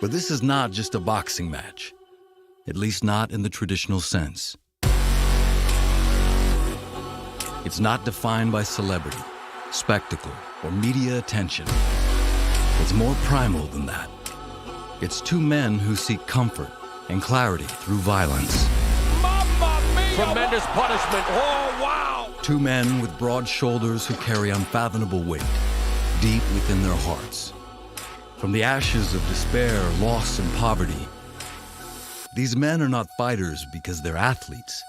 But this is not just a boxing match, at least not in the traditional sense. It's not defined by celebrity, spectacle, or media attention. It's more primal than that. It's two men who seek comfort and clarity through violence. Mamma mia! Tremendous punishment. Oh, wow! Two men with broad shoulders who carry unfathomable weight deep within their hearts. From the ashes of despair, loss, and poverty, these men are not fighters because they're athletes.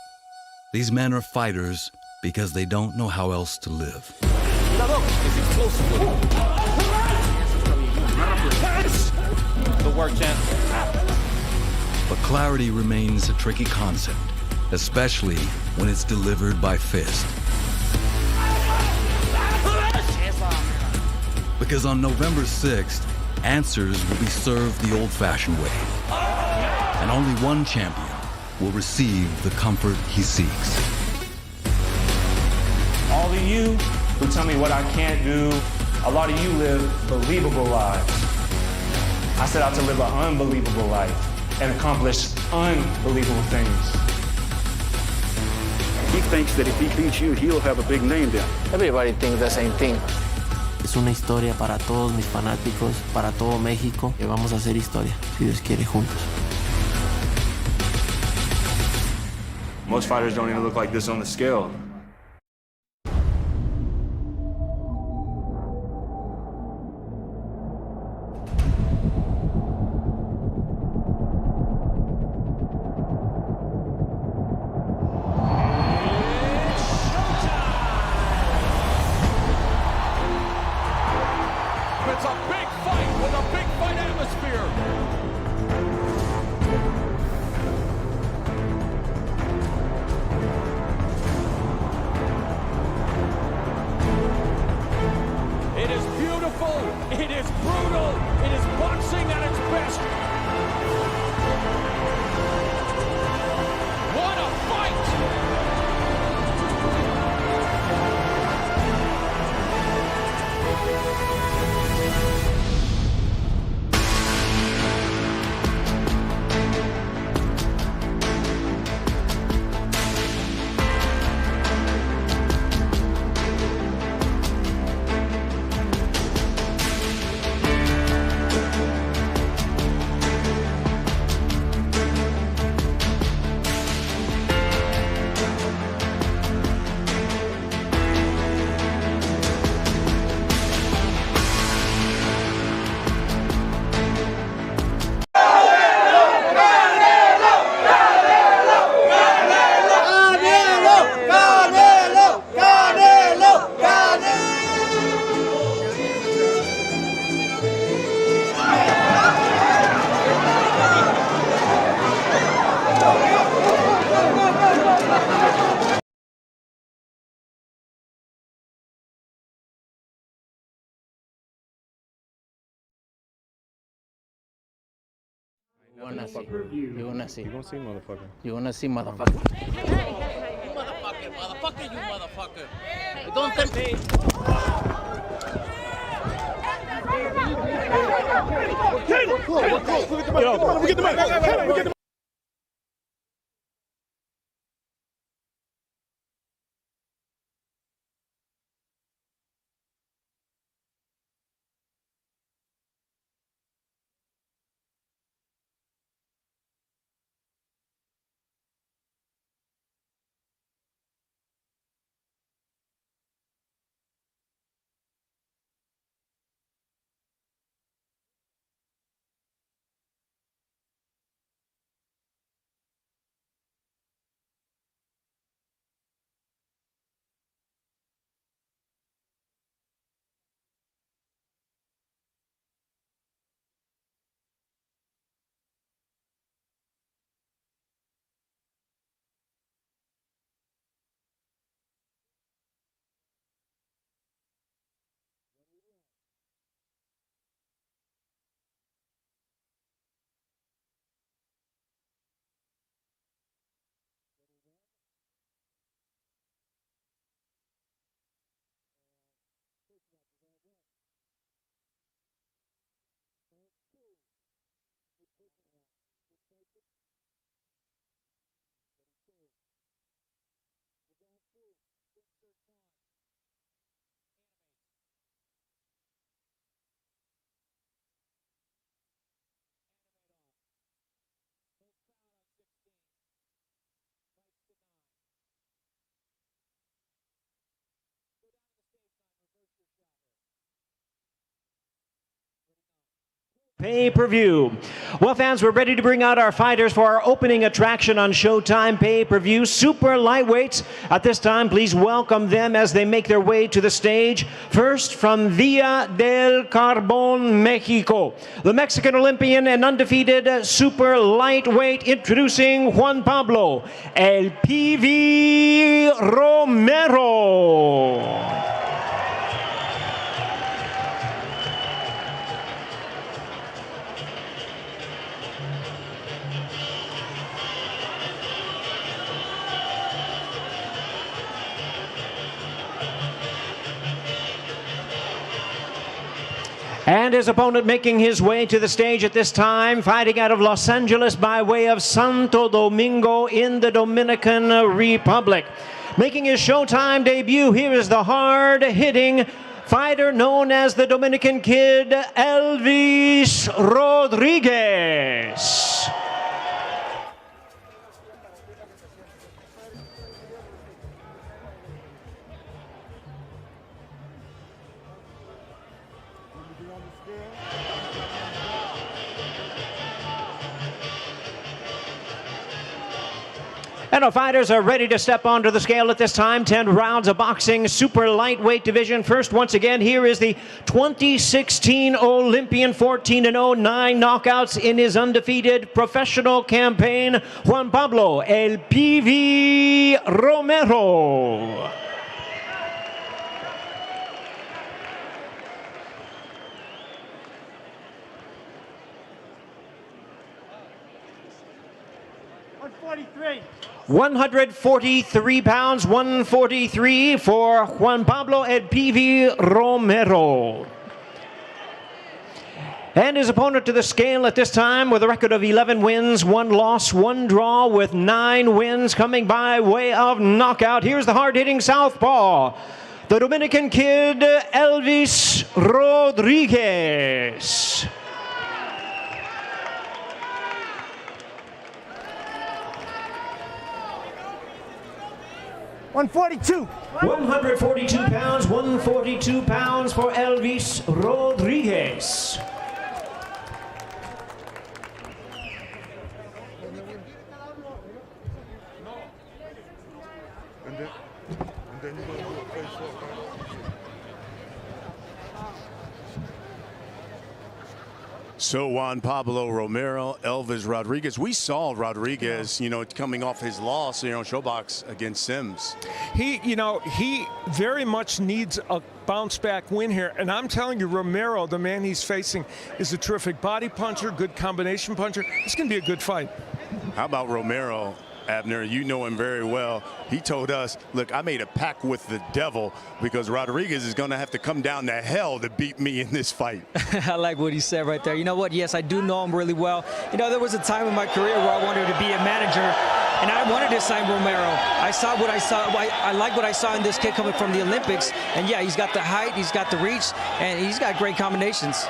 These men are fighters because they don't know how else to live. The work, champ. But clarity remains a tricky concept, especially when it's delivered by fist. Because on November 6th, answers will be served the old-fashioned way. And only one champion will receive the comfort he seeks. All of you who tell me what I can't do, a lot of you live believable lives. I set out to live an unbelievable life and accomplish unbelievable things. He thinks that if he beats you, he'll have a big name then. Everybody thinks the same thing. Es una historia para todos mis fanáticos, para todo México, que vamos a hacer historia, si Dios quiere, juntos. Most fighters don't even look like this on the scale. It's a big fight with a big fight atmosphere. It is beautiful. It is brutal. It is boxing at its best. What a fight! You wanna see, You gonna see, motherfucker? you wanna see, motherfucker. Motherfucker, you motherfucker. Don't tempt me. Get the man! Pay-per-view. Well, fans, we're ready to bring out our fighters for our opening attraction on Showtime Pay-per-view. Super lightweights. At this time, please welcome them as they make their way to the stage. First, from Villa del Carbon, Mexico, the Mexican Olympian and undefeated super lightweight, introducing Juan Pablo El PV Romero. And his opponent making his way to the stage at this time, fighting out of Los Angeles by way of Santo Domingo in the Dominican Republic. Making his Showtime debut, here is the hard-hitting fighter known as the Dominican Kid, Elvis Rodriguez. And our fighters are ready to step onto the scale at this time. 10 rounds of boxing, super lightweight division. First, once again, here is the 2016 Olympian, 14-0, 9 knockouts in his undefeated professional campaign, Juan Pablo El PV Romero. $143. 143 pounds, 143 for Juan Pablo El PV Romero. And his opponent to the scale at this time with a record of 11 wins, 1 loss, 1 draw, with 9 wins coming by way of knockout. Here's the hard-hitting southpaw, the Dominican Kid, Elvis Rodriguez. 142. 142 pounds, 142 pounds for Elvis Rodriguez. So Juan Pablo Romero, Elvis Rodriguez. We saw Rodriguez, coming off his loss, Showbox against Sims. He very much needs a bounce back win here. And I'm telling you, Romero, the man he's facing, is a terrific body puncher, good combination puncher. It's going to be a good fight. How about Romero? Abner, you know him very well. He told us, look, I made a pact with the devil because Rodriguez is going to have to come down to hell to beat me in this fight. I like what he said right there. You know what? Yes, I do know him really well. There was a time in my career where I wanted to be a manager, and I wanted to sign Romero. I saw what I saw. I like what I saw in this kid coming from the Olympics. And, yeah, he's got the height, he's got the reach, and he's got great combinations.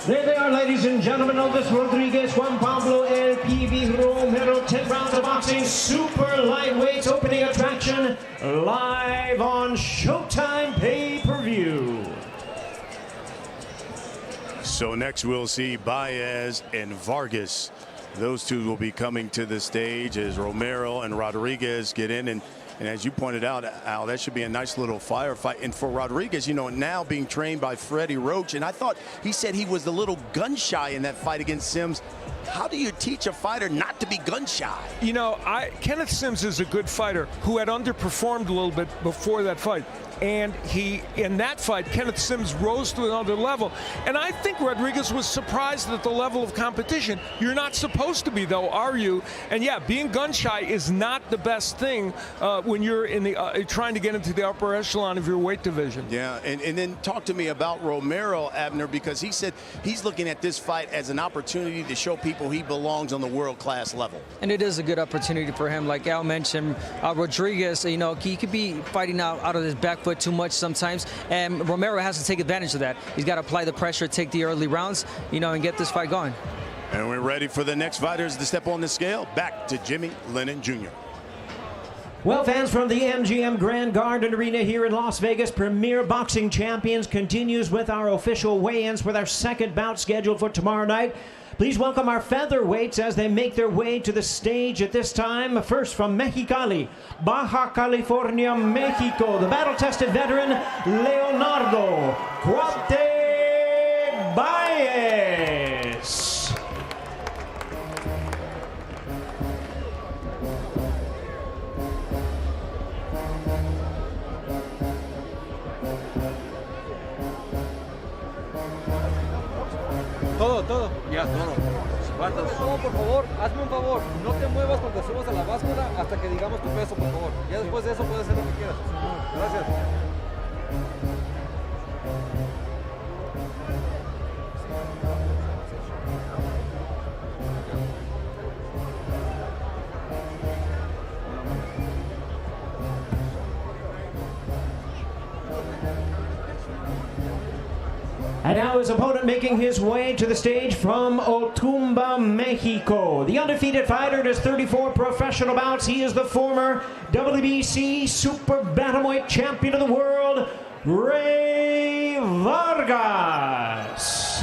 There they are, ladies and gentlemen. Elvis Rodriguez, Juan Pablo El PV Romero. 10 rounds of boxing, super lightweights, opening attraction, live on Showtime Pay-per-view. So next we'll see Baez and Vargas. Those two will be coming to the stage as Romero and Rodriguez get in. And as you pointed out, Al, that should be a nice little firefight. And for Rodriguez, now being trained by Freddie Roach, and I thought he said he was a little gun shy in that fight against Sims. How do you teach a fighter not to be gun shy? Kenneth Sims is a good fighter who had underperformed a little bit before that fight. And in that fight, Kenneth Sims rose to another level. And I think Rodriguez was surprised at the level of competition. You're not supposed to be, though, are you? And yeah, being gun shy is not the best thing when you're in the trying to get into the upper echelon of your weight division. Yeah, and then talk to me about Romero, Abner, because he said he's looking at this fight as an opportunity to show people he belongs on the world-class level. And it is a good opportunity for him. Like Al mentioned, Rodriguez, he could be fighting out of his back foot too much sometimes, and Romero has to take advantage of that. He's got to apply the pressure, take the early rounds, and get this fight going. And we're ready for the next fighters to step on the scale. Back to Jimmy Lennon Jr. Well, fans, from the MGM Grand Garden Arena here in Las Vegas, Premier Boxing Champions continues with our official weigh-ins with our second bout scheduled for tomorrow night. Please welcome our featherweights as they make their way to the stage at this time. First from Mexicali, Baja California, Mexico, the battle-tested veteran, Leonardo Cuate Baez. Todo. Ya, todo. ¿Cuántos? Todo, por favor, hazme un favor. No te muevas cuando subas a la báscula hasta que digamos tu peso, por favor. Ya después de eso puedes hacer lo que quieras. Gracias. And now his opponent making his way to the stage from Otumba, Mexico. The undefeated fighter in his 34 professional bouts. He is the former WBC Super Bantamweight Champion of the World, Rey Vargas.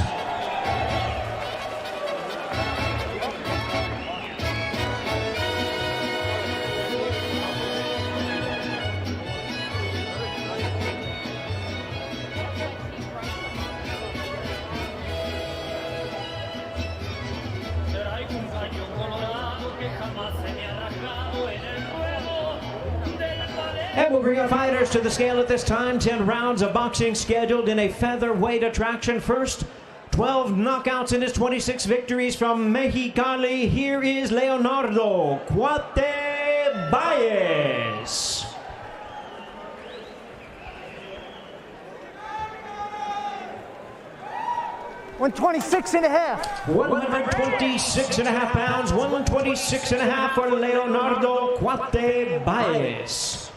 And we'll bring our fighters to the scale at this time. 10 rounds of boxing scheduled in a featherweight attraction. First, 12 knockouts in his 26 victories from Mexicali. Here is Leonardo Cuate Baez. $126.5. 126.5 pounds, 126.5 for Leonardo Cuate Baez.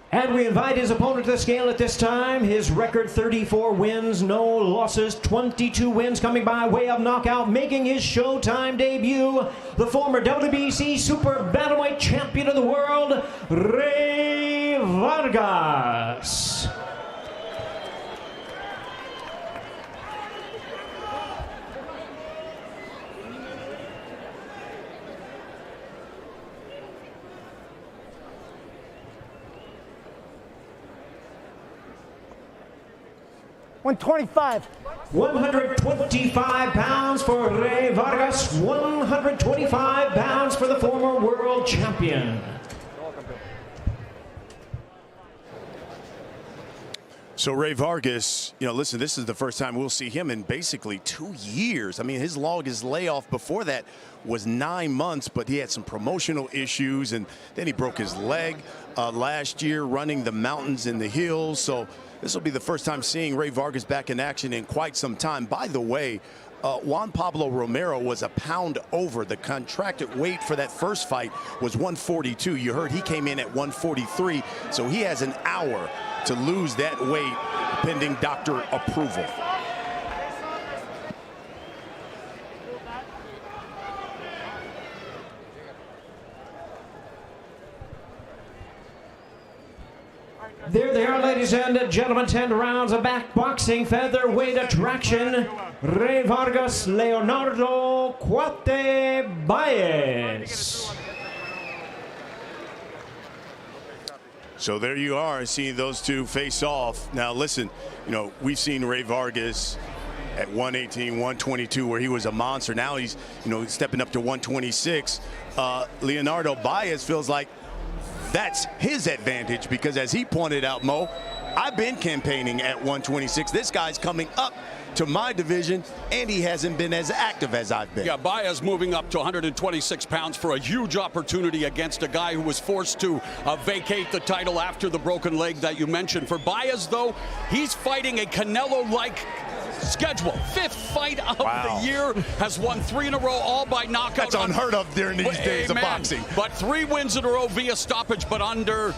And we invite his opponent to the scale at this time. His record 34 wins, no losses, 22 wins coming by way of knockout, making his Showtime debut, the former WBC Super Bantamweight Champion of the World, Rey Vargas. $125. 125 pounds for Rey Vargas, 125 pounds for the former world champion. So Rey Vargas, listen, this is the first time we'll see him in basically 2 years. I mean, his longest layoff before that was 9 months, but he had some promotional issues, and then he broke his leg last year running the mountains and the hills. So this will be the first time seeing Rey Vargas back in action in quite some time. By the way, Juan Pablo Romero was a pound over. The contracted weight for that first fight was 142. You heard he came in at 143, so he has an hour to lose that weight pending doctor approval. There they are, ladies and gentlemen, 10 rounds of back boxing featherweight attraction. Rey Vargas, Leonardo Cuate Baez. So there you are, seeing those two face off. Now listen, we've seen Rey Vargas at 118, 122, where he was a monster. Now he's, stepping up to 126. Leonardo Baez feels like that's his advantage because, as he pointed out, Mo, I've been campaigning at 126. This guy's coming up to my division, and he hasn't been as active as I've been. Yeah, Baez moving up to 126 pounds for a huge opportunity against a guy who was forced to vacate the title after the broken leg that you mentioned. For Baez, though, he's fighting a Canelo-like schedule. 5th fight of the year, has won 3 in a row, all by knockout. That's unheard of during these days of boxing. But 3 wins in a row via stoppage, but under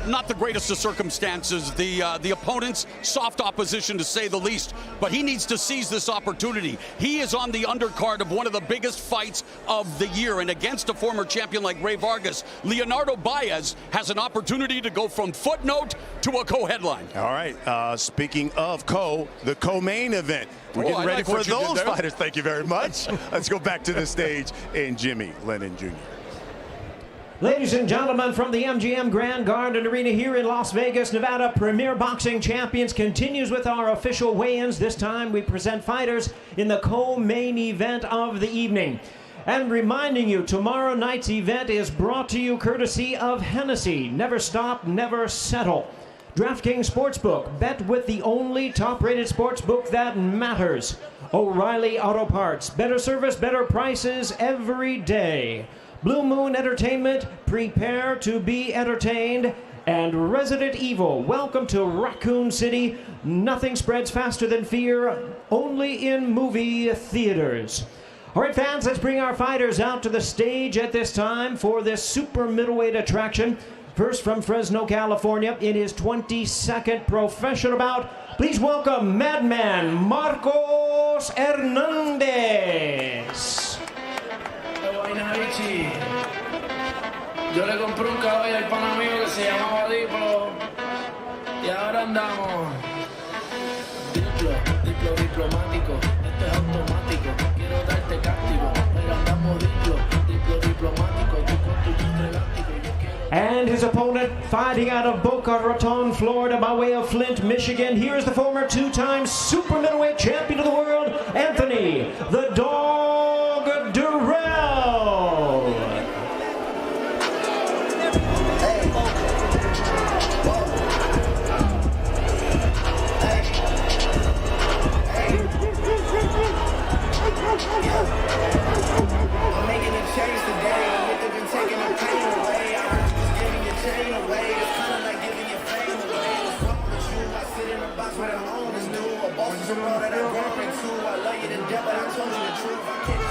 not the greatest of circumstances. The opponent's soft opposition, to say the least, but he needs to seize this opportunity. He is on the undercard of one of the biggest fights of the year, and against a former champion like Ray Vargas, Leonardo Baez has an opportunity to go from footnote to a co-headline. All right, speaking of the co-main event. We're getting ready for those fighters. Thank you very much. Let's go back to the stage and Jimmy Lennon Jr. Ladies and gentlemen, from the MGM Grand Garden Arena here in Las Vegas, Nevada, Premier Boxing Champions continues with our official weigh-ins. This time we present fighters in the co-main event of the evening. And reminding you, tomorrow night's event is brought to you courtesy of Hennessy. Never stop, never settle. DraftKings Sportsbook. Bet with the only top-rated sportsbook that matters. O'Reilly Auto Parts. Better service, better prices every day. Blue Moon Entertainment. Prepare to be entertained. And Resident Evil. Welcome to Raccoon City. Nothing spreads faster than fear. Only in movie theaters. All right, fans, let's bring our fighters out to the stage at this time for this super middleweight attraction. First from Fresno, California, in his 22nd professional bout, please welcome Madman Marcos Hernandez. Yo le compré un caballo al pana mío que se llamaba Diplo y ahora andamos diplomático, esto es automático, quiero darte castigo, pero andamos diplomático, tú con tu elástico. And his opponent, fighting out of Boca Raton, Florida, by way of Flint, Michigan. Here's the former two-time super middleweight champion of the world, Anthony the Dog Darrell. I'm making a change today. I'm taking the pain away. Giving your chain away, it's kind of like giving your fame away. What's wrong with you? I sit in a box where the owners do. A boss is a world that I'm grown into. I love you to death, but I told you the truth. I can't.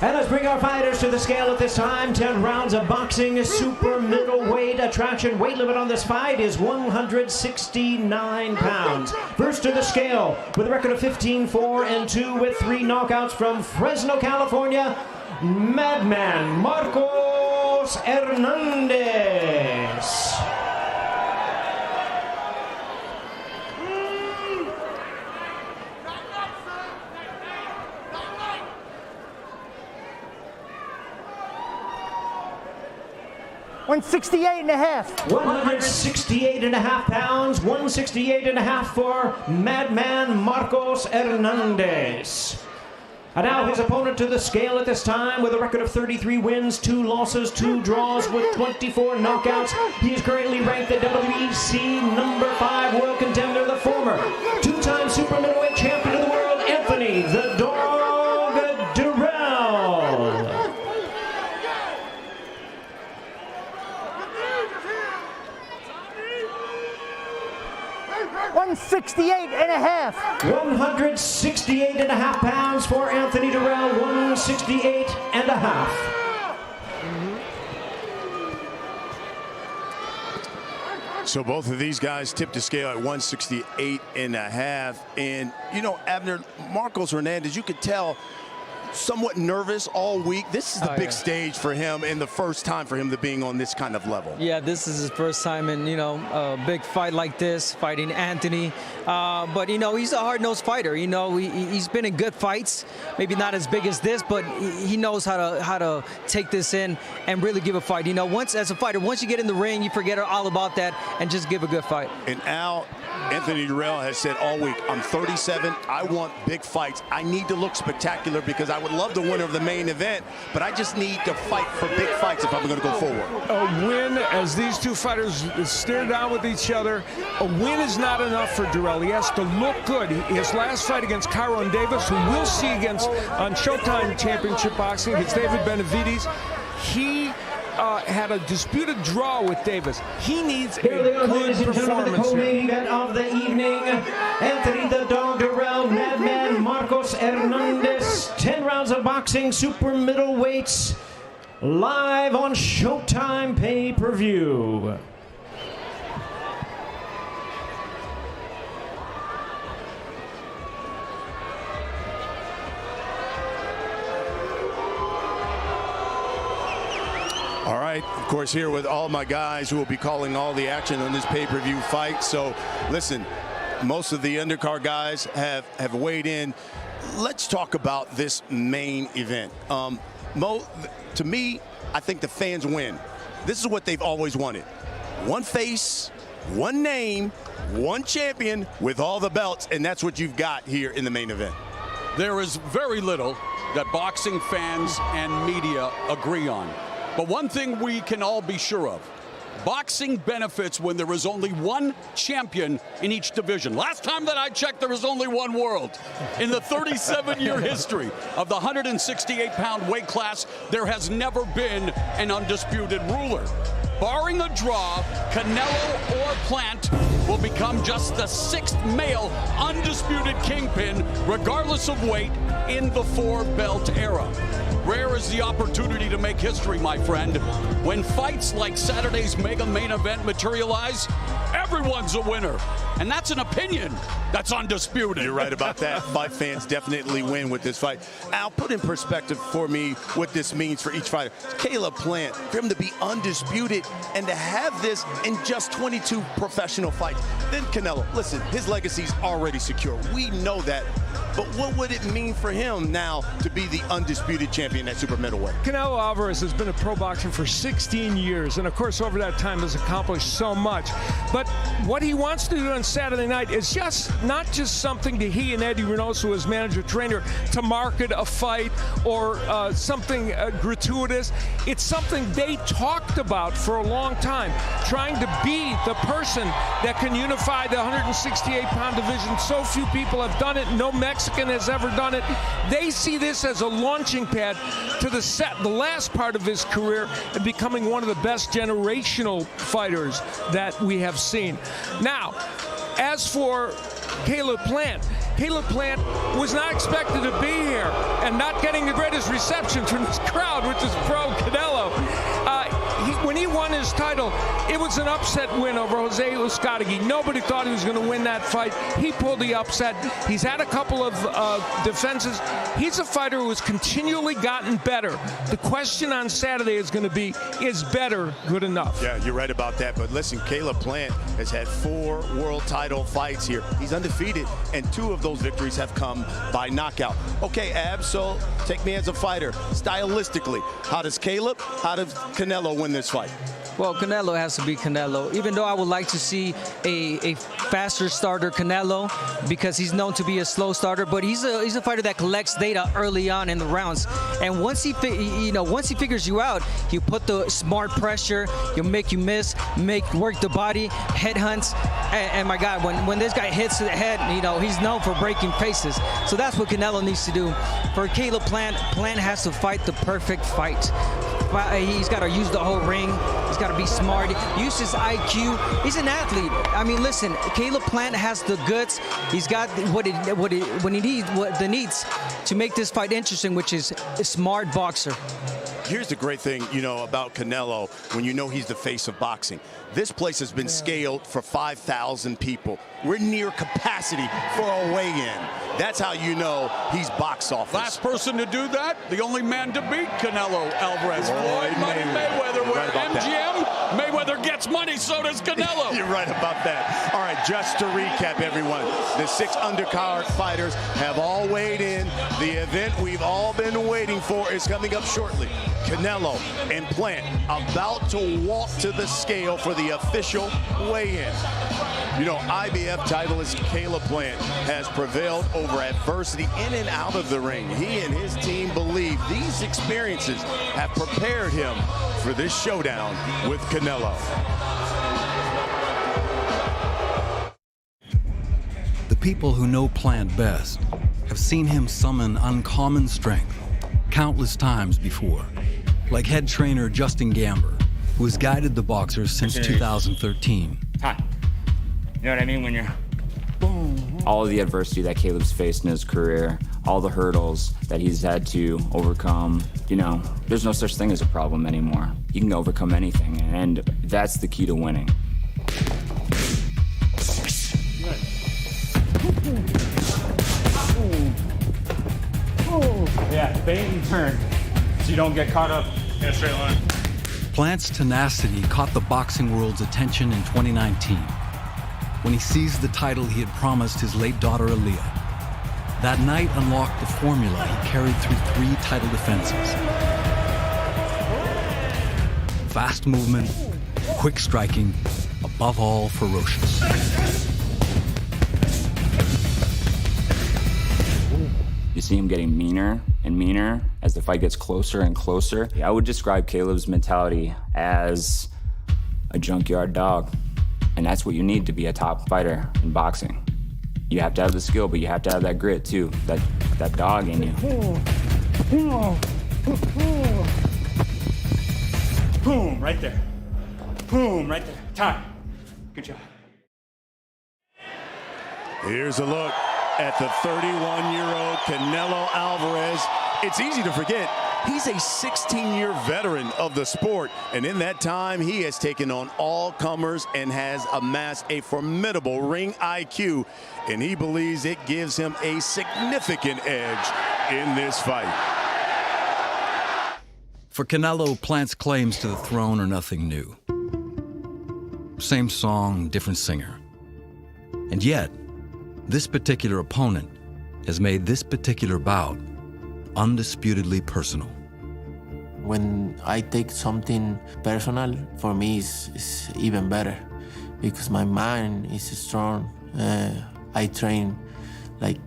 And let's bring our fighters to the scale at this time. 10 rounds of boxing, super middleweight attraction. Weight limit on this fight is 169 pounds. First to the scale with a record of 15-4-2 with 3 knockouts from Fresno, California, Madman Marcos Hernandez. $168.5. 168.5 pounds, 168.5 for Madman Marcos Hernandez. And now his opponent to the scale at this time with a record of 33 wins, 2 losses, 2 draws with 24 knockouts. He is currently ranked the WEC #5 world contender, the former 2-time super middleweight champion of the world, Anthony the Dog Darrell. 168.5. 168.5 pounds for Anthony Darrell, 168.5. So both of these guys tipped the scale at 168.5. And, you know, Abner, Marcos Hernandez, you could tell somewhat nervous all week. This is the big stage for him and the first time for him to being on this kind of level. Yeah, this is his first time in, you know, a big fight like this, fighting Anthony. But, you know, he's a hard-nosed fighter. You know, he's been in good fights, maybe not as big as this, but he knows how to take this in and really give a fight. You know, as a fighter, once you get in the ring, you forget all about that and just give a good fight. And Al, Anthony Darrell has said all week, I'm 37, I want big fights. I need to look spectacular because I would love the winner of the main event, but I just need to fight for big fights if I'm going to go forward. A win, as these two fighters stare down with each other, a win is not enough for Darrell. He has to look good. His last fight against Kyron Davis, who we'll see against on Showtime Championship Boxing, against David Benavides, he had a disputed draw with Davis. He needs a good performance. The co-main event of the evening, Anthony the Dog Darrell, Madman Marcos Hernandez. 10 rounds of boxing, super middleweights, live on Showtime pay-per-view. right, of course, here with all my guys who will be calling all the action on this pay-per-view fight. So, listen, most of the undercard guys have weighed in. Let's talk about this main event. Mo, to me, I think the fans win. This is what they've always wanted. One face, one name, one champion with all the belts, and that's what you've got here in the main event. There is very little that boxing fans and media agree on. But one thing we can all be sure of, boxing benefits when there is only one champion in each division. Last time that I checked, there was only one world. In the 37-year history of the 168-pound weight class, there has never been an undisputed ruler. Barring a draw, Canelo or Plant will become just the 6th male undisputed kingpin, regardless of weight, in the 4-belt era. Rare is the opportunity to make history, my friend. When fights like Saturday's mega main event materialize, everyone's a winner. And that's an opinion that's undisputed. You're right about that. Fight fans definitely win with this fight. Al, put in perspective for me what this means for each fighter. Caleb Plant, for him to be undisputed and to have this in just 22 professional fights. Then Canelo, listen, his legacy's already secure. We know that. But what would it mean for him now to be the undisputed champion at super middleweight? Canelo Alvarez has been a pro boxer for 16 years, and of course over that time has accomplished so much. But what he wants to do on Saturday night is not just something to he and Eddie Reynoso, his manager trainer, to market a fight or something gratuitous. It's something they talked about for a long time, trying to be the person that can unify the 168-pound division. So few people have done it. No Mexican has ever done it. They see this as a launching pad to the last part of his career and becoming one of the best generational fighters that we have seen. Now, as for Caleb Plant was not expected to be here and not getting the greatest reception from this crowd, which is pro Canelo. When he won his title, it was an upset win over Jose Uzcategui. Nobody thought he was going to win that fight. He pulled the upset. He's had a couple of defenses. He's a fighter who has continually gotten better. The question on Saturday is going to be, is better good enough? Yeah, you're right about that. But listen, Caleb Plant has had 4 world title fights here. He's undefeated, and 2 of those victories have come by knockout. Okay, Ab, so take me as a fighter. Stylistically, how does Canelo win this fight? Well, Canelo has to be Canelo, even though I would like to see a faster starter Canelo, because he's known to be a slow starter, but he's a fighter that collects data early on in the rounds. And once he figures you out, he'll put the smart pressure, he'll make you miss, work the body, head hunts, and my God, when this guy hits to the head, he's known for breaking faces. So that's what Canelo needs to do. For Caleb Plant has to fight the perfect fight. He's got to use the whole ring. He's got to be smart. Use his IQ. He's an athlete. I mean, listen, Caleb Plant has the goods. He's got the needs to make this fight interesting, which is a smart boxer. Here's the great thing, about Canelo when he's the face of boxing. This place has been scaled for 5,000 people. We're near capacity for a weigh-in. That's how he's box office. Last person to do that, the only man to beat Canelo Alvarez. Floyd Money Mayweather. Where MGM, Mayweather gets money, so does Canelo. You're right about that. All right, just to recap, everyone, the 6 undercard fighters have all weighed in. The event we've all been waiting for is coming up shortly. Canelo and Plant about to walk to the scale for the official weigh-in. IBF titleist Caleb Plant has prevailed over adversity in and out of the ring. He and his team believe these experiences have prepared him for this showdown with Canelo. The people who know Plant best have seen him summon uncommon strength countless times before, like head trainer Justin Gamber, who has guided the boxers since 2013. You know what I mean? When you're all of the adversity that Caleb's faced in his career, all the hurdles that he's had to overcome, there's no such thing as a problem anymore. You can overcome anything, and that's the key to winning. Yeah, bait and turn, so you don't get caught up in a straight line. Plant's tenacity caught the boxing world's attention in 2019 when he seized the title he had promised his late daughter Aaliyah. That night unlocked the formula he carried through 3 title defenses. Fast movement, quick striking, above all ferocious. You see him getting meaner and meaner as the fight gets closer and closer. I would describe Caleb's mentality as a junkyard dog. And that's what you need to be a top fighter in boxing. You have to have the skill, but you have to have that grit too, that dog in you. Boom, right there. Boom, right there. Time. Good job. Here's a look at the 31-year-old Canelo Alvarez. It's easy to forget, he's a 16-year veteran of the sport, and in that time, he has taken on all comers and has amassed a formidable ring IQ, and he believes it gives him a significant edge in this fight. For Canelo, Plant's claims to the throne are nothing new. Same song, different singer. And yet, this particular opponent has made this particular bout undisputedly personal. When I take something personal, for me it's even better because my mind is strong. I train like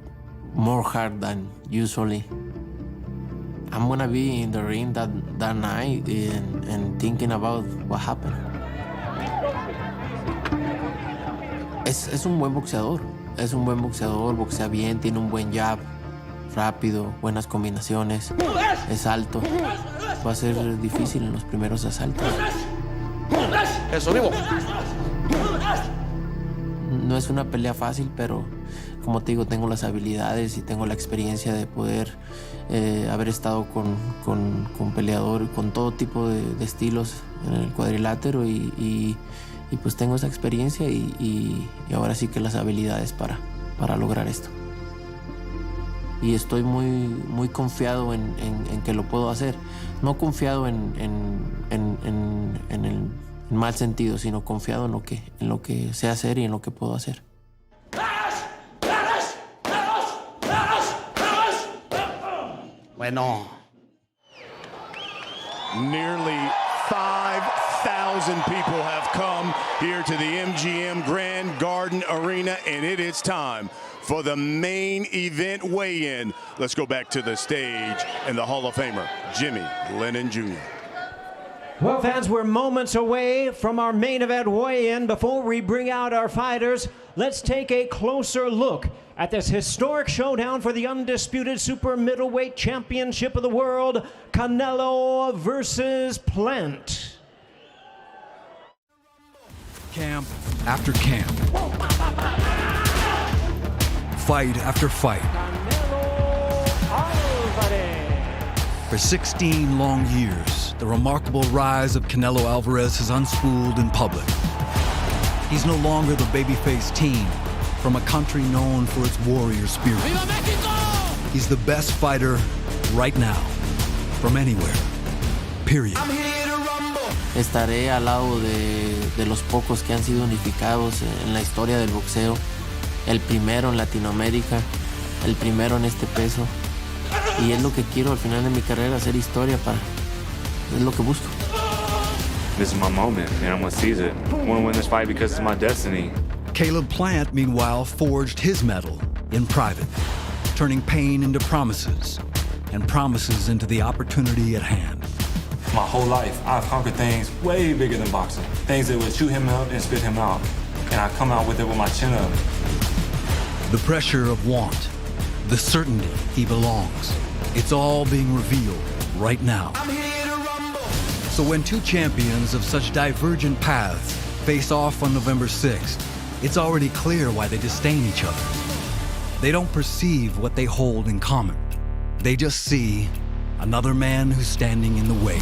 more hard than usually. I'm gonna be in the ring that night and thinking about what happened. Es un buen boxeador. Es un buen boxeador, boxea bien, tiene un buen jab, rápido, buenas combinaciones, es alto. Va a ser difícil en los primeros asaltos. Eso mismo. No es una pelea fácil, pero como te digo, tengo las habilidades y tengo la experiencia de poder haber estado con peleador, con todo tipo de estilos en el cuadrilátero y pues tengo esa experiencia y ahora sí que las habilidades para lograr esto. Y estoy muy confiado en que lo puedo hacer. No confiado en el mal sentido, sino confiado en lo que sé hacer y en lo que puedo hacer. Bueno. Nearly 5,000 people have come here to the MGM Grand Garden Arena, and it is time for the main event weigh-in. Let's go back to the stage and the Hall of Famer, Jimmy Lennon Jr. Well, fans, we're moments away from our main event weigh-in. Before we bring out our fighters, let's take a closer look at this historic showdown for the undisputed super middleweight championship of the world, Canelo versus Plant. Camp after camp. Fight after fight. For 16 long years, the remarkable rise of Canelo Alvarez has unspooled in public. He's no longer the babyface teen from a country known for its warrior spirit. He's the best fighter right now, from anywhere, period. Estaré al lado de los pocos que han sido unificados en la historia del boxeo. El primero en Latinoamérica, el primero en este peso. Y es lo que quiero al final de mi carrera, hacer historia es lo que busco. This is my moment, and I'm gonna seize it. I wanna win this fight because it's my destiny. Caleb Plant, meanwhile, forged his mettle in private, turning pain into promises and promises into the opportunity at hand. My whole life, I've conquered things way bigger than boxing. Things that would shoot him up and spit him out. And I come out with it with my chin up. The pressure of want, the certainty he belongs, it's all being revealed right now. So when two champions of such divergent paths face off on November 6th, it's already clear why they disdain each other. They don't perceive what they hold in common. They just see another man who's standing in the way.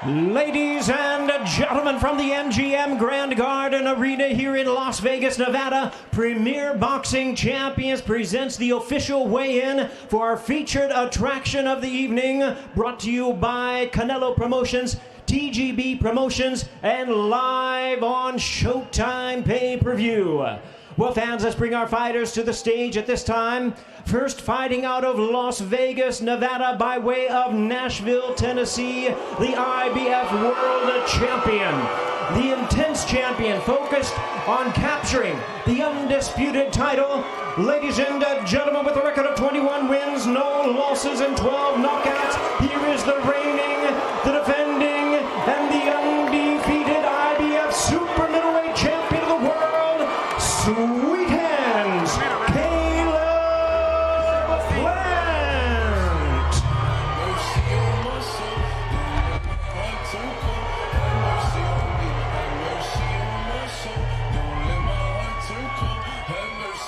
Ladies and gentlemen, from the MGM Grand Garden Arena here in Las Vegas, Nevada, Premier Boxing Champions presents the official weigh-in for our featured attraction of the evening, brought to you by Canelo Promotions, TGB Promotions, and live on Showtime pay-per-view. Well, fans, let's bring our fighters to the stage at this time. First, fighting out of Las Vegas, Nevada, by way of Nashville, Tennessee, the IBF World Champion. The intense champion focused on capturing the undisputed title. Ladies and gentlemen, with a record of 21 wins, no losses, and 12 knockouts, here is the reigning, the defending, and the undefeated IBF Super Middleweight Champion of the world, Sweethands, Caleb Plant.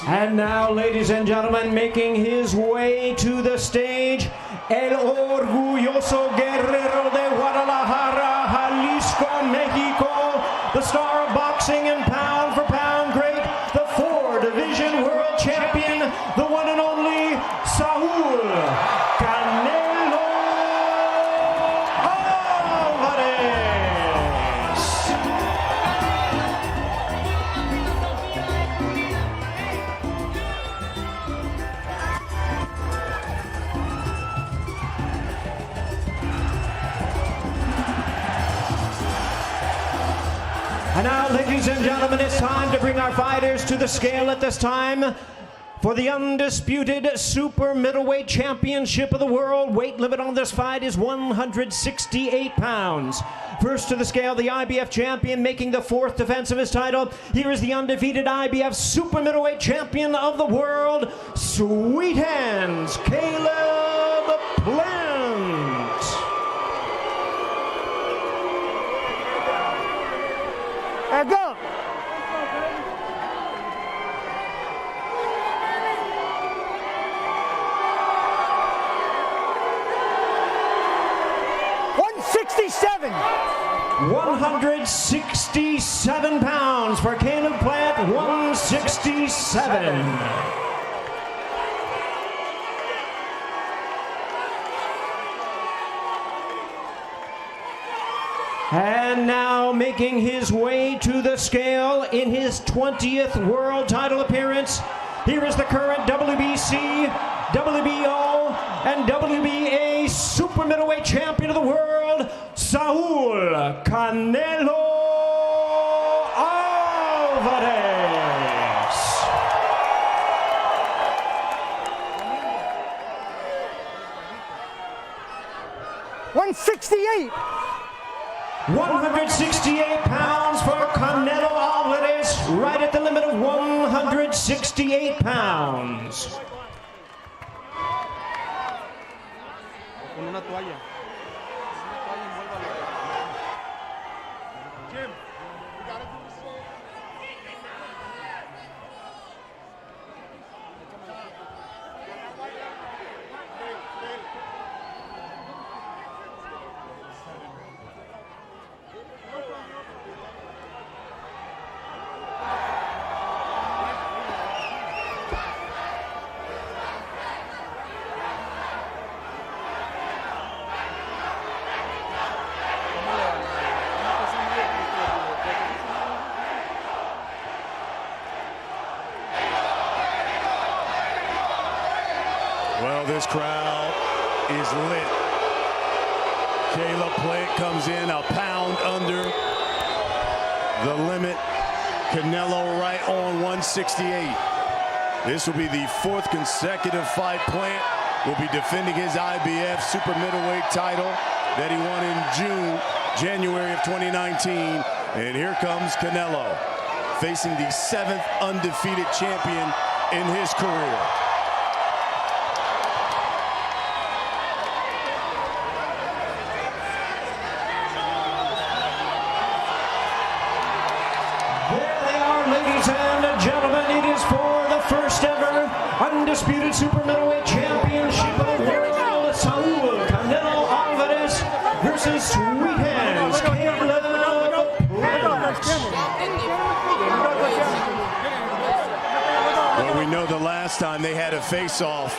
And now, ladies and gentlemen, making his way to the stage, el orgulloso guerrero de Guadalajara, Jalisco, Mexico, the star of boxing and pound for pound great, the 4-division world champion, the one and only Schaub, Canelo Alvarez. And now, ladies and gentlemen, it's time to bring our fighters to the scale at this time for the undisputed Super Middleweight Championship of the world. Weight limit on this fight is 168 pounds. First to the scale, the IBF champion making the 4th defense of his title. Here is the undefeated IBF Super Middleweight Champion of the world, Sweethands, Caleb Plant. Go. $167 pounds for Caleb Plant. 167. And now making his way to the scale in his 20th world title appearance, here is the current WBC, WBO, and WBA Super Middleweight Champion of the world, Saul Canelo Álvarez. $168. 168 pounds for Canelo Alvarez, right at the limit of 168 pounds. Con una toalla. Jim, we gotta do this. Well, this crowd is lit. Caleb Plant comes in a pound under the limit. Canelo right on 168. This will be the 4th consecutive fight. Plant will be defending his IBF Super Middleweight title that he won in January of 2019. And here comes Canelo, facing the 7th undefeated champion in his career. Ladies and gentlemen, it is for the first ever undisputed Super Middleweight Championship of the world, Saul Canelo Alvarez versus Sweethands. know, the last time they had a face-off,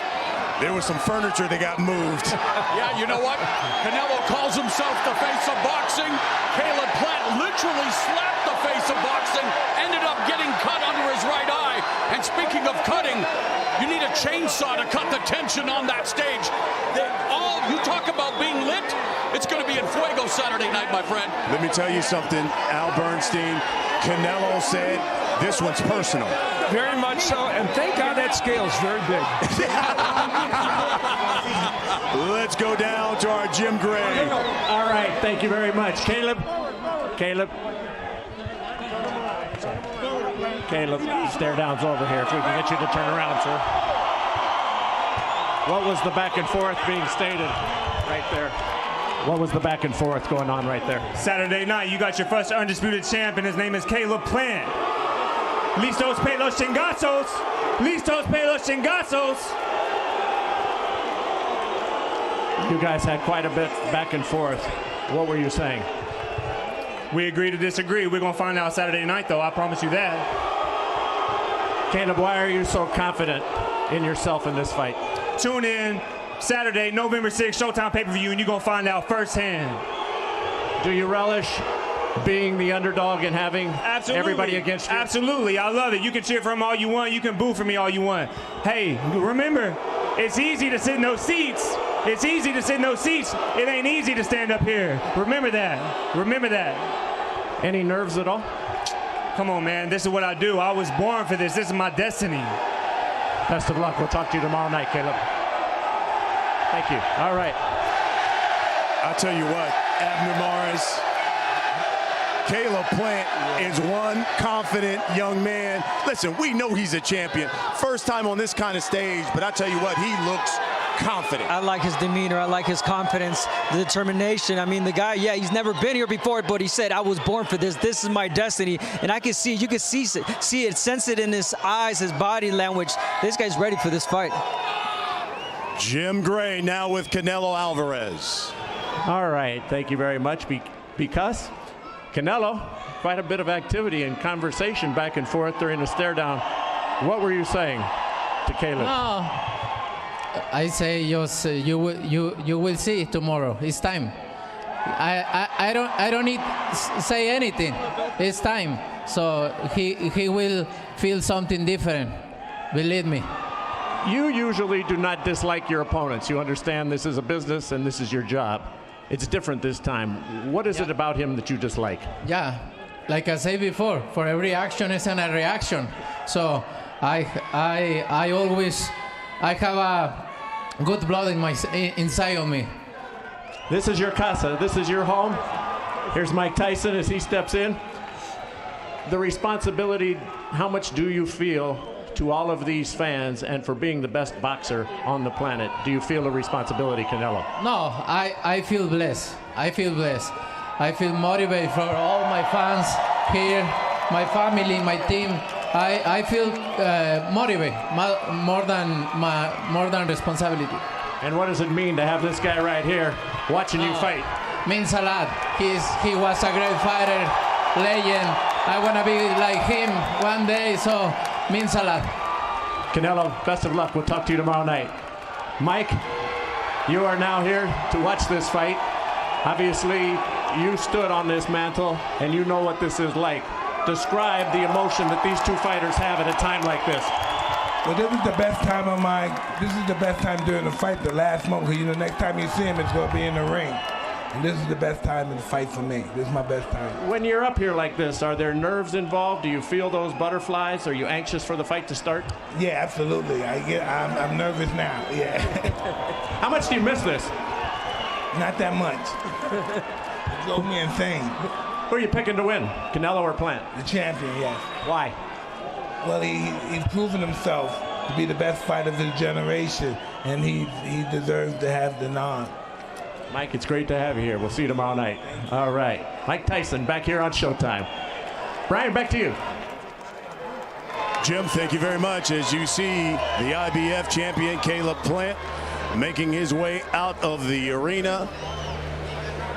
there was some furniture that got moved. Yeah, you know what? Canelo calls himself the face of boxing. Caleb Plant literally slapped the face of boxing, ended up getting cut under his right eye. And speaking of cutting, you need a chainsaw to cut the tension on that stage. You talk about being lit, it's going to be in fuego Saturday night, my friend. Let me tell you something, Al Bernstein, Canelo said this one's personal. Very much so, and thank God that scale's very big. Let's go down to our Jim Gray. All right, thank you very much. Caleb, stare down's over here. If we can get you to turn around, sir. What was the back and forth being stated right there? What was the back and forth going on right there? Saturday night, you got your first undisputed champ, and his name is Caleb Plant. Listos pe los chingazos. Listos pe los chingazos. You guys had quite a bit back and forth. What were you saying? We agree to disagree. We're going to find out Saturday night, though. I promise you that. Caleb, why are you so confident in yourself in this fight? Tune in Saturday, November 6th, Showtime pay-per-view, and you're going to find out firsthand. Do you relish being the underdog and having everybody against you? Absolutely. I love it. You can cheer for him all you want. You can boo for me all you want. Hey, remember, it's easy to sit in those seats. It's easy to sit in those seats. It ain't easy to stand up here. Remember that. Remember that. Any nerves at all? Come on, man. This is what I do. I was born for this. This is my destiny. Best of luck. We'll talk to you tomorrow night, Caleb. Thank you. All right. I'll tell you what, Abner Morris, Caleb Plant is one confident young man. Listen, we know he's a champion. First time on this kind of stage, but I tell you what, he looks confident. I like his demeanor. I like his confidence, the determination. I mean, the guy, yeah, he's never been here before, but he said, I was born for this. This is my destiny. And I can see, you can see it, sense it in his eyes, his body language. This guy's ready for this fight. Jim Gray now with Canelo Alvarez. All right, thank you very much. Because Canelo, quite a bit of activity and conversation back and forth during the stare down. What were you saying to Caleb? No, I say just you will see tomorrow. It's time. I don't need to say anything. It's time. So he will feel something different. Believe me. You usually do not dislike your opponents. You understand this is a business and this is your job. It's different this time. What is it about him that you dislike? Yeah, like I said before, for every action is a reaction. So I have a good blood inside of me. This is your casa. This is your home. Here's Mike Tyson as he steps in. The responsibility, how much do you feel to all of these fans and for being the best boxer on the planet? Do you feel a responsibility, Canelo? No, I feel blessed. I feel blessed. I feel motivated for all my fans here, my family, my team. I feel motivated more than responsibility. And what does it mean to have this guy right here watching you fight? Means a lot. He was a great fighter, legend. I want to be like him one day, so means a lot. Canelo, best of luck. We'll talk to you tomorrow night. Mike, you are now here to watch this fight. Obviously, you stood on this mantle, and you know what this is like. Describe the emotion that these two fighters have at a time like this. Well, this is the best time of this is the best time during the fight, the last moment, because next time you see him, it's going to be in the ring. And this is the best time in the fight for me. This is my best time. When you're up here like this, are there nerves involved? Do you feel those butterflies? Are you anxious for the fight to start? Yeah, absolutely. I'm nervous now, yeah. How much do you miss this? Not that much. It drove me insane. Who are you picking to win, Canelo or Plant? The champion, yes. Why? Well, he's proven himself to be the best fighter of his generation, and he deserves to have the nod. Mike, it's great to have you here. We'll see you tomorrow night. All right. Mike Tyson back here on Showtime. Brian, back to you. Jim, thank you very much. As you see, the IBF champion, Caleb Plant, making his way out of the arena.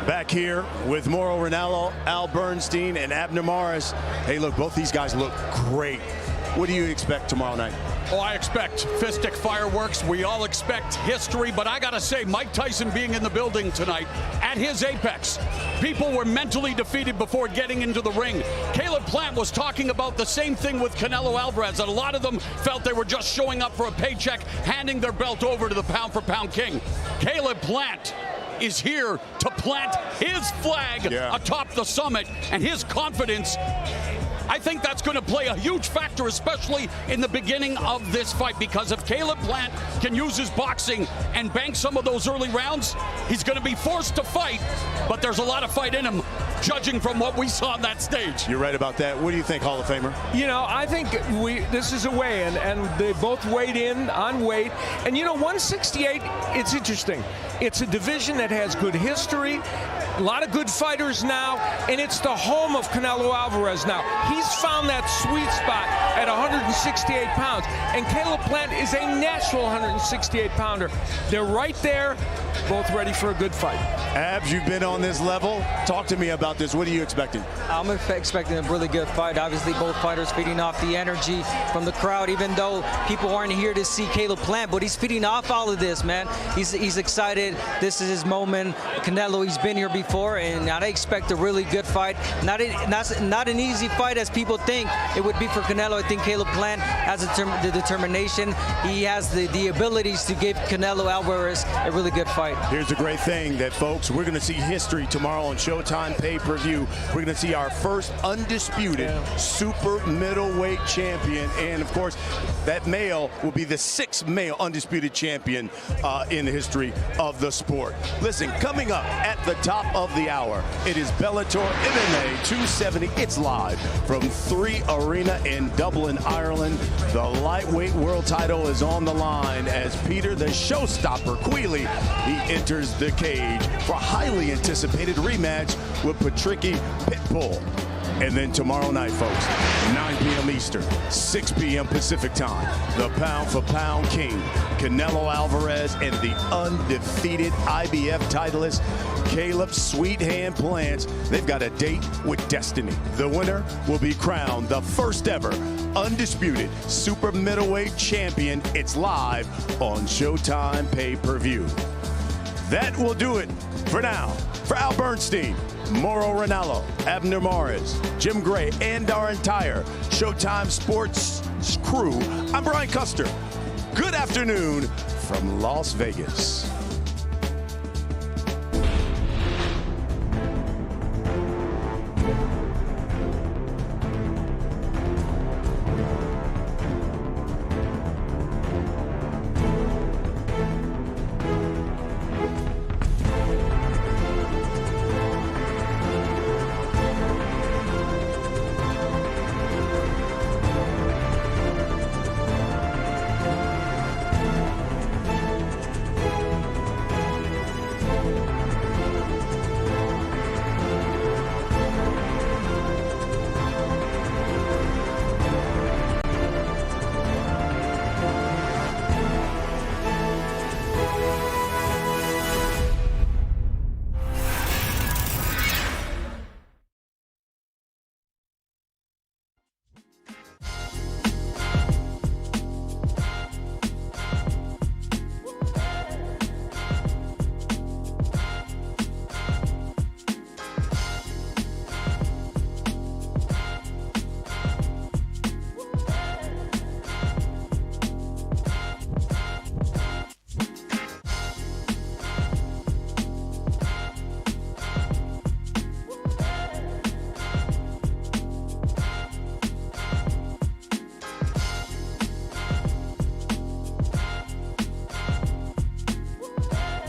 Back here with Mauro Ranallo, Al Bernstein, and Abner Morris. Hey, look, both these guys look great. What do you expect tomorrow night? Oh, I expect fistic fireworks. We all expect history, but I gotta say, Mike Tyson being in the building tonight at his apex, people were mentally defeated before getting into the ring. Caleb Plant was talking about the same thing with Canelo Alvarez, and a lot of them felt they were just showing up for a paycheck, handing their belt over to the pound-for-pound king. Caleb Plant is here to plant his flag atop the summit, and his confidence, I think that's going to play a huge factor, especially in the beginning of this fight, because if Caleb Plant can use his boxing and bank some of those early rounds, he's going to be forced to fight, but there's a lot of fight in him, judging from what we saw on that stage. You're right about that. What do you think, Hall of Famer? You know, I think this is a weigh-in, and they both weighed in on weight. And, you know, 168, it's interesting. It's a division that has good history, a lot of good fighters now, and it's the home of Canelo Alvarez now. He's found that sweet spot at 168 pounds, and Caleb Plant is a natural 168-pounder. They're right there, both ready for a good fight. Abs, you've been on this level. Talk to me about this. What are you expecting? I'm expecting a really good fight. Obviously, both fighters feeding off the energy from the crowd, even though people aren't here to see Caleb Plant, but he's feeding off all of this, man. He's excited. This is his moment. Canelo, he's been here before, and I expect a really good fight. Not an easy fight as people think it would be for Canelo. I think Caleb Plant has the determination. He has the abilities to give Canelo Alvarez a really good fight. Here's the great thing that, folks, we're going to see history tomorrow on Showtime pay-per-view. We're going to see our first undisputed super middleweight champion. And, of course, that male will be the 6th male undisputed champion in the history of the sport. Listen, coming up at the top of the hour, it is Bellator MMA 270. It's live from 3 Arena in Dublin, Ireland. The lightweight world title is on the line as Peter the Showstopper Queally, he enters the cage for a highly anticipated rematch with Patricky Pitbull. And then tomorrow night, folks, 9 p.m. Eastern, 6 p.m. Pacific time, the pound-for-pound king, Canelo Alvarez, and the undefeated IBF titleist, Caleb Sweethand Plant. They've got a date with destiny. The winner will be crowned the first ever undisputed super middleweight champion. It's live on Showtime pay-per-view. That will do it for now. For Al Bernstein, Mauro Ranallo, Abner Mares, Jim Gray, and our entire Showtime Sports crew, I'm Brian Custer. Good afternoon from Las Vegas.